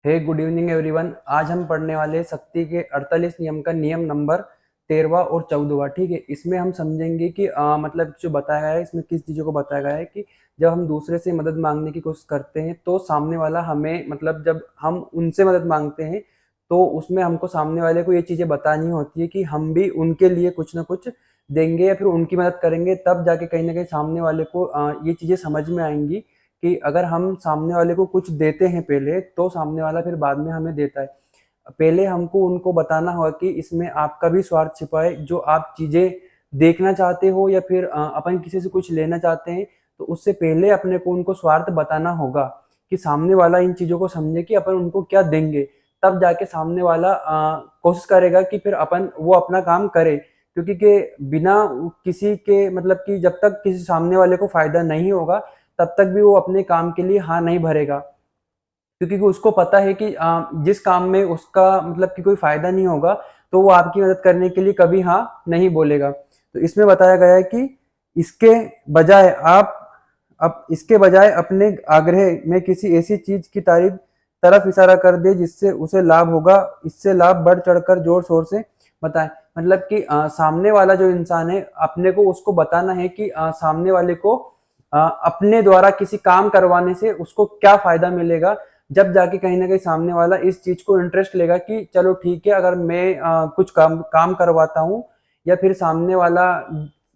हे good evening everyone. आज हम पढ़ने वाले शक्ति के 48 नियम का नियम नंबर 13वां और 14वां। ठीक है, इसमें हम समझेंगे कि मतलब जो बताया गया है इसमें किस चीज़ों को बताया गया है कि जब हम दूसरे से मदद मांगने की कोशिश करते हैं तो सामने वाला हमें मतलब जब हम उनसे मदद मांगते हैं तो उसमें हमको सामने वाले को ये चीज़ें बतानी होती है कि हम भी उनके लिए कुछ ना कुछ देंगे या फिर उनकी मदद करेंगे, तब जाके कहीं ना कहीं सामने वाले को ये चीज़ें समझ में आएंगी कि अगर हम सामने वाले को कुछ देते हैं पहले तो सामने वाला फिर बाद में हमें देता है। पहले हमको उनको बताना होगा कि इसमें आपका भी स्वार्थ छिपा है, जो आप चीज़ें देखना चाहते हो या फिर अपन किसी से कुछ लेना चाहते हैं तो उससे पहले अपने को उनको स्वार्थ बताना होगा कि सामने वाला इन चीज़ों को समझे कि अपन उनको क्या देंगे। तब जाके सामने वाला कोशिश करेगा कि फिर अपन वो अपना काम करे, क्योंकि के बिना किसी के मतलब कि जब तक किसी सामने वाले को फायदा नहीं होगा तब तक भी वो अपने काम के लिए हाँ नहीं भरेगा, क्योंकि उसको पता है कि जिस काम में उसका मतलब कि कोई फायदा नहीं होगा तो वो आपकी मदद करने के लिए कभी हाँ नहीं बोलेगा। तो इसमें बताया गया है कि इसके बजाय आप अब इसके बजाय अपने आग्रह में किसी ऐसी चीज की तरफ इशारा कर दे जिससे उसे लाभ होगा, इससे लाभ बढ़ चढ़कर जोर शोर से बताएं। मतलब कि सामने वाला जो इंसान है अपने को उसको बताना है कि सामने वाले को अपने द्वारा किसी काम करवाने से उसको क्या फायदा मिलेगा। जब जाके कहीं ना कहीं सामने वाला इस चीज को इंटरेस्ट लेगा कि चलो ठीक है, अगर मैं कुछ काम करवाता हूँ या फिर सामने वाला,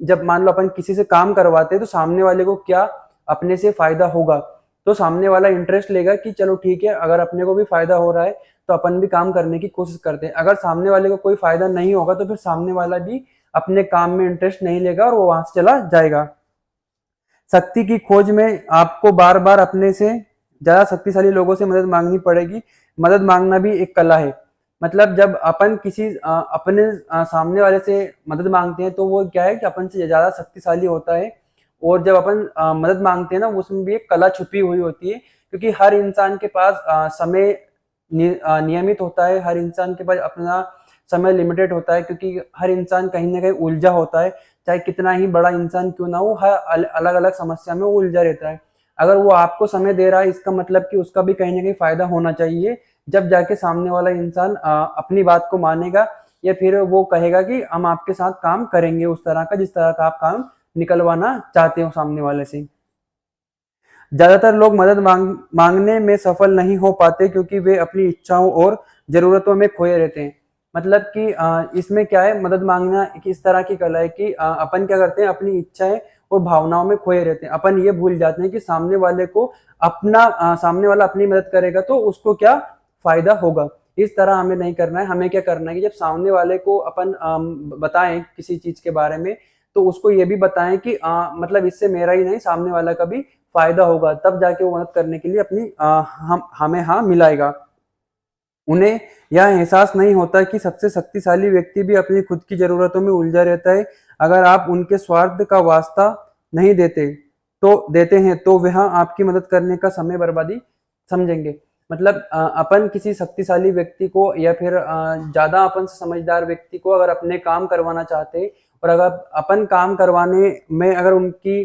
जब मान लो अपन किसी से काम करवाते हैं तो सामने वाले को क्या अपने से फायदा होगा, तो सामने वाला इंटरेस्ट लेगा कि चलो ठीक है, अगर अपने को भी फायदा हो रहा है तो अपन भी काम करने की कोशिश करते हैं। अगर सामने वाले को कोई फायदा नहीं होगा तो फिर सामने वाला भी अपने काम में इंटरेस्ट नहीं लेगा और वो वहां से चला जाएगा। शक्ति की खोज में आपको बार बार अपने से ज्यादा शक्तिशाली लोगों से मदद मांगनी पड़ेगी। मदद मांगना भी एक कला है। मतलब जब अपन किसी अपने सामने वाले से मदद मांगते हैं तो वो क्या है कि अपन से ज्यादा शक्तिशाली होता है, और जब अपन मदद मांगते हैं ना उसमें भी एक कला छुपी हुई होती है, क्योंकि हर इंसान के पास समय नियमित होता है, हर इंसान के पास अपना समय लिमिटेड होता है, क्योंकि हर इंसान कहीं ना कहीं उलझा होता है। चाहे कितना ही बड़ा इंसान क्यों ना हो, हर अलग अलग समस्या में वो उलझा रहता है। अगर वो आपको समय दे रहा है इसका मतलब कि उसका भी कहीं ना कहीं फायदा होना चाहिए। जब जाके सामने वाला इंसान अपनी बात को मानेगा या फिर वो कहेगा कि हम आपके साथ काम करेंगे उस तरह का जिस तरह का आप काम निकलवाना चाहते हो सामने वाले से। ज्यादातर लोग मदद मांगने में सफल नहीं हो पाते क्योंकि वे अपनी इच्छाओं और जरूरतों में खोए रहते हैं। मतलब कि इसमें क्या है, मदद मांगना एक इस तरह की कला है कि अपन क्या करते हैं, अपनी इच्छाएं और भावनाओं में खोए रहते हैं। अपन ये भूल जाते हैं कि सामने वाले को सामने वाला अपनी मदद करेगा तो उसको क्या फायदा होगा। इस तरह हमें नहीं करना है। हमें क्या करना है कि जब सामने वाले को अपन बताएं किसी चीज के बारे में तो उसको ये भी बताएं कि मतलब इससे मेरा ही नहीं सामने वाला का भी फायदा होगा, तब जाके वो मदद करने के लिए अपनी हमें हाँ मिलाएगा। उन्हें यह एहसास नहीं होता कि सबसे शक्तिशाली व्यक्ति भी अपनी खुद की जरूरतों में उलझा रहता है। अगर आप उनके स्वार्थ का वास्ता नहीं देते हैं तो वह आपकी मदद करने का समय बर्बादी समझेंगे। मतलब अपन किसी शक्तिशाली व्यक्ति को या फिर ज्यादा अपन से समझदार व्यक्ति को अगर अपने काम करवाना चाहते हैं और अगर अपन काम करवाने में अगर उनकी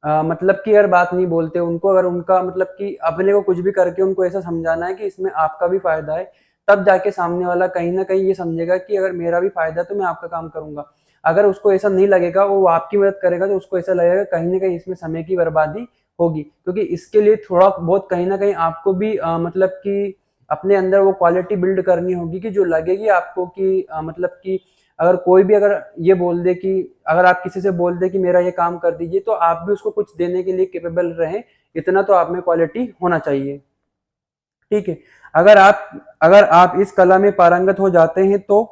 मतलब कि अगर बात नहीं बोलते उनको, अगर उनका मतलब कि अपने को कुछ भी करके उनको ऐसा समझाना है कि इसमें आपका भी फायदा है, तब जाके सामने वाला कहीं ना कहीं ये समझेगा कि अगर मेरा भी फायदा है तो मैं आपका काम करूंगा। अगर उसको ऐसा नहीं लगेगा, वो आपकी मदद करेगा तो उसको ऐसा लगेगा कहीं ना कहीं इसमें समय की बर्बादी होगी। क्योंकि इसके लिए थोड़ा बहुत कहीं ना कहीं आपको भी मतलब कि अपने अंदर वो क्वालिटी बिल्ड करनी होगी कि जो लगेगी आपको कि मतलब कि अगर कोई भी अगर ये बोल दे कि अगर आप किसी से बोल दे कि मेरा ये काम कर दीजिए तो आप भी उसको कुछ देने के लिए कैपेबल रहें, इतना तो आप में क्वालिटी होना चाहिए। ठीक है, अगर आप इस कला में पारंगत हो जाते हैं तो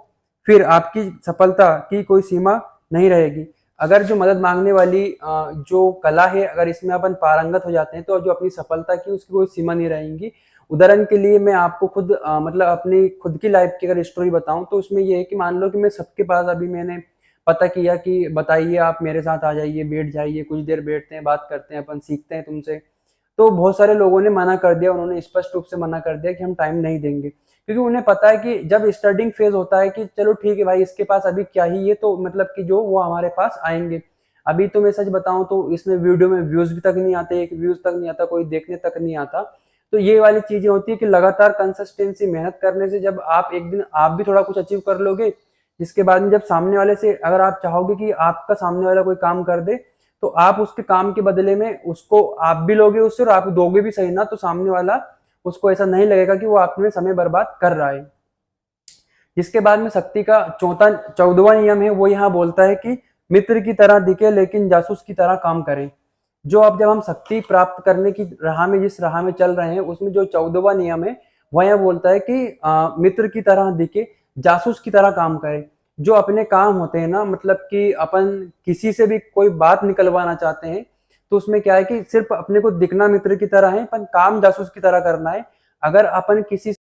फिर आपकी सफलता की कोई सीमा नहीं रहेगी। अगर जो मदद मांगने वाली जो कला है, अगर इसमें अपन पारंगत हो जाते हैं तो जो अपनी सफलता की उसकी कोई सीमा नहीं रहेगी। उदाहरण के लिए मैं आपको खुद मतलब अपनी खुद की लाइफ की अगर स्टोरी बताऊं तो उसमें ये है कि मान लो कि मैं सबके पास अभी मैंने पता किया कि बताइए आप मेरे साथ आ जाइए, बैठ जाइए, कुछ देर बैठते हैं, बात करते हैं, अपन सीखते हैं तुमसे। तो बहुत सारे लोगों ने मना कर दिया, उन्होंने स्पष्ट रूप से मना कर दिया कि हम टाइम नहीं देंगे, क्योंकि उन्हें पता है कि जब स्टार्टिंग फेज होता है कि चलो ठीक है भाई इसके पास अभी क्या ही है, तो मतलब कि जो वो हमारे पास आएंगे। अभी तो मैं सच बताऊं तो इसमें वीडियो में व्यूज भी तक नहीं आते, एक व्यूज तक नहीं आता, कोई देखने तक नहीं आता। तो ये वाली चीजें होती है कि लगातार कंसिस्टेंसी मेहनत करने से जब आप एक दिन आप भी थोड़ा कुछ अचीव कर लोगे, जिसके बाद में जब सामने वाले से अगर आप चाहोगे कि आपका सामने वाला कोई काम कर दे, तो आप उसके काम के बदले में उसको आप भी लोगे उससे, और आप दोगे भी सही ना, तो सामने वाला उसको ऐसा नहीं लगेगा कि वो आप में समय बर्बाद कर रहा है। जिसके बाद में शक्ति का 14वां नियम है, वो यहाँ बोलता है कि मित्र की तरह दिखे लेकिन जासूस की तरह काम करें। जो अब जब हम शक्ति प्राप्त करने की राह में जिस राह में चल रहे हैं, उसमें जो 14वां नियम है वह यह बोलता है कि मित्र की तरह दिखे, जासूस की तरह काम करे। जो अपने काम होते हैं ना, मतलब कि अपन किसी से भी कोई बात निकलवाना चाहते हैं, तो उसमें क्या है कि सिर्फ अपने को दिखना मित्र की तरह है, पर काम जासूस की तरह करना है। अगर अपन किसी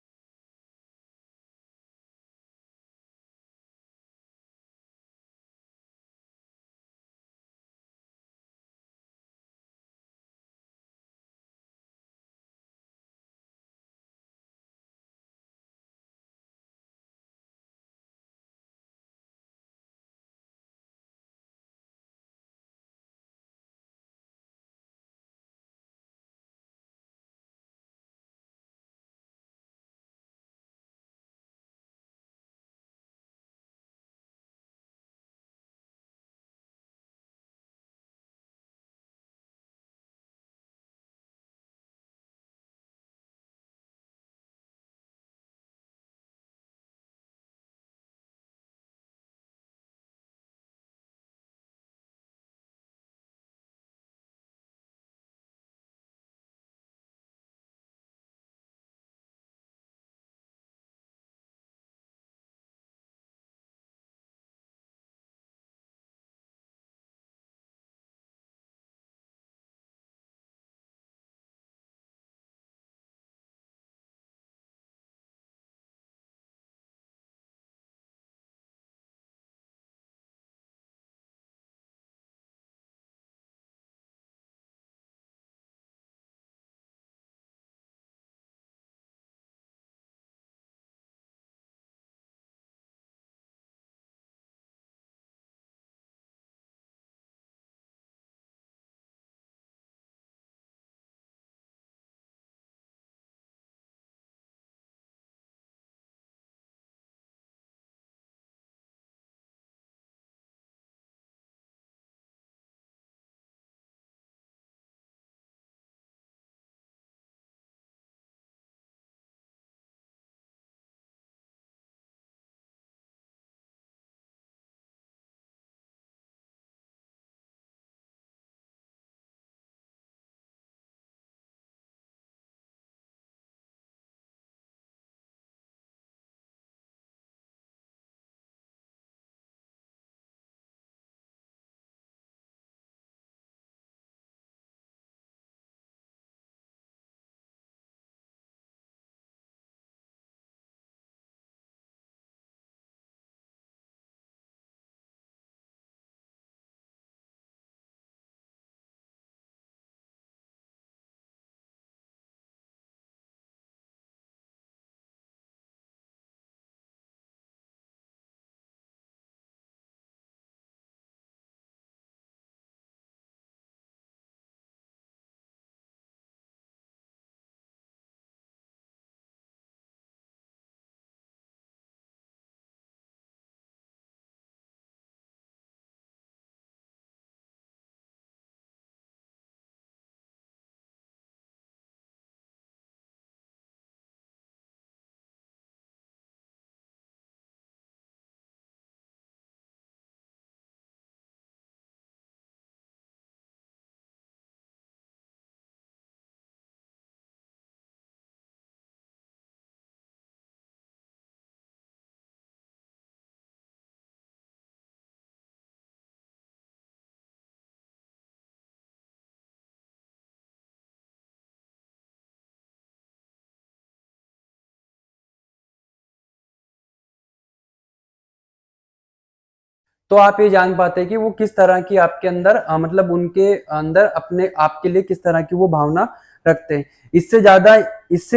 तो आप ये जान पाते हैं कि वो किस तरह की आपके अंदर मतलब उनके अंदर अपने आपके लिए किस तरह की वो भावना रखते हैं। इससे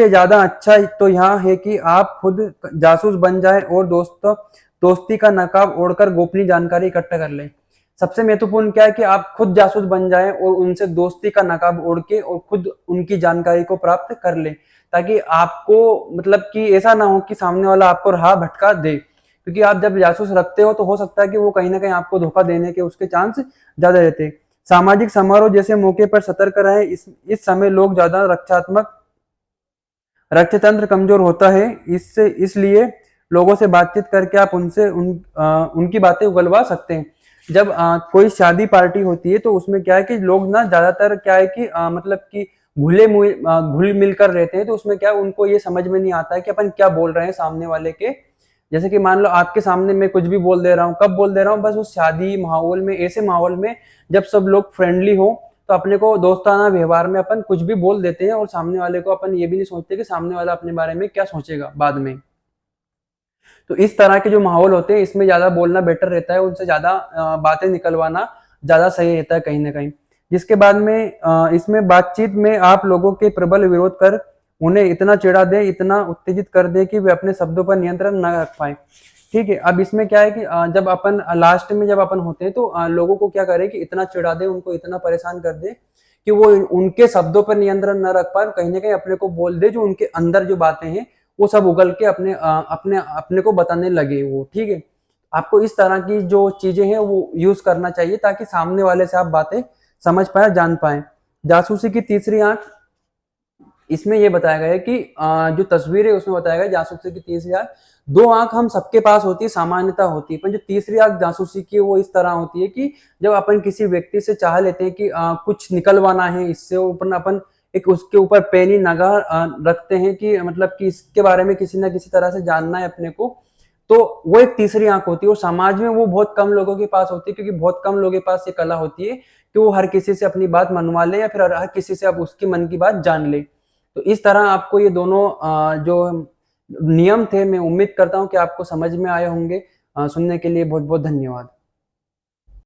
ज्यादा अच्छा तो यहाँ है कि आप खुद जासूस बन जाए और दोस्ती का नकाब ओढ़कर गोपनीय जानकारी इकट्ठा कर लें। सबसे महत्वपूर्ण क्या है कि आप खुद जासूस बन जाएं और उनसे दोस्ती का नकाब ओढ़ के और खुद उनकी जानकारी को प्राप्त कर लें, ताकि आपको मतलब कि ऐसा ना हो कि सामने वाला आपको राह भटका दे, क्योंकि आप जब जासूस रखते हो तो हो सकता है कि वो कहीं ना कहीं आपको धोखा देने के उसके चांस ज्यादा रहते हैं। सामाजिक समारोह जैसे मौके पर सतर्क रहें, इस समय लोग ज्यादा रक्षात्मक रक्षतंत्र कमजोर होता है, इससे इसलिए लोगों से बातचीत करके आप उनकी बातें उगलवा सकते हैं। जब कोई शादी पार्टी होती है तो उसमें क्या है कि लोग ना ज्यादातर क्या है कि मतलब कि घुल मिलकर रहते हैं, तो उसमें क्या है उनको ये समझ में नहीं आता है कि अपन क्या बोल रहे हैं सामने वाले के। जैसे कि मान लो आपके सामने मैं कुछ भी बोल दे रहा हूँ, कब बोल दे रहा हूँ, बस उस शादी माहौल में, ऐसे माहौल में जब सब लोग फ्रेंडली हो, तो अपने को दोस्ताना व्यवहार में अपन कुछ भी बोल देते हैं और सामने वाले को अपन ये भी नहीं सोचते कि सामने वाला अपने बारे में क्या सोचेगा बाद में। तो इस तरह के जो माहौल होते हैं इसमें ज्यादा बोलना बेटर रहता है, उनसे ज्यादा बातें निकलवाना ज्यादा सही रहता है कहीं ना कहीं। जिसके बाद में इसमें बातचीत में आप लोगों के प्रबल विरोध कर उन्हें इतना चिढ़ा दे, इतना उत्तेजित कर दे कि वे अपने शब्दों पर नियंत्रण न रख पाए। ठीक है, अब इसमें क्या है कि जब अपन लास्ट में जब अपन होते हैं तो लोगों को क्या करे कि इतना चिढ़ा दे, उनको इतना परेशान कर दे कि वो उनके शब्दों पर नियंत्रण न रख पाए, कहीं ना कहीं अपने को बोल दे जो उनके अंदर जो बातें हैं वो सब उगल के अपने अपने को बताने लगे वो। ठीक है, आपको इस तरह की जो चीजें हैं वो यूज करना चाहिए ताकि सामने वाले से आप बातें समझ पाए, जान पाए। जासूसी की तीसरी आंख, इसमें ये बताया गया है कि जो तस्वीर है उसमें बताया गया जासूसी की तीसरी आंख, दो आंख हम सबके पास होती है, सामान्यता होती है, पर जो तीसरी आंख जासूसी की वो इस तरह होती है कि जब अपन किसी व्यक्ति से चाह लेते हैं कि कुछ निकलवाना है इससे, ऊपर अपन एक उसके ऊपर पैनी नगाह रखते हैं कि मतलब कि इसके बारे में किसी ना किसी तरह से जानना है अपने को, तो वो एक तीसरी आंख होती है। और समाज में वो बहुत कम लोगों के पास होती है, क्योंकि बहुत कम लोगों के पास ये कला होती है कि वो हर किसी से अपनी बात मनवा ले या फिर हर किसी से आप उसकी मन की बात जान ले। तो इस तरह आपको ये दोनों जो नियम थे, मैं उम्मीद करता हूँ कि आपको समझ में आए होंगे। सुनने के लिए बहुत बहुत धन्यवाद।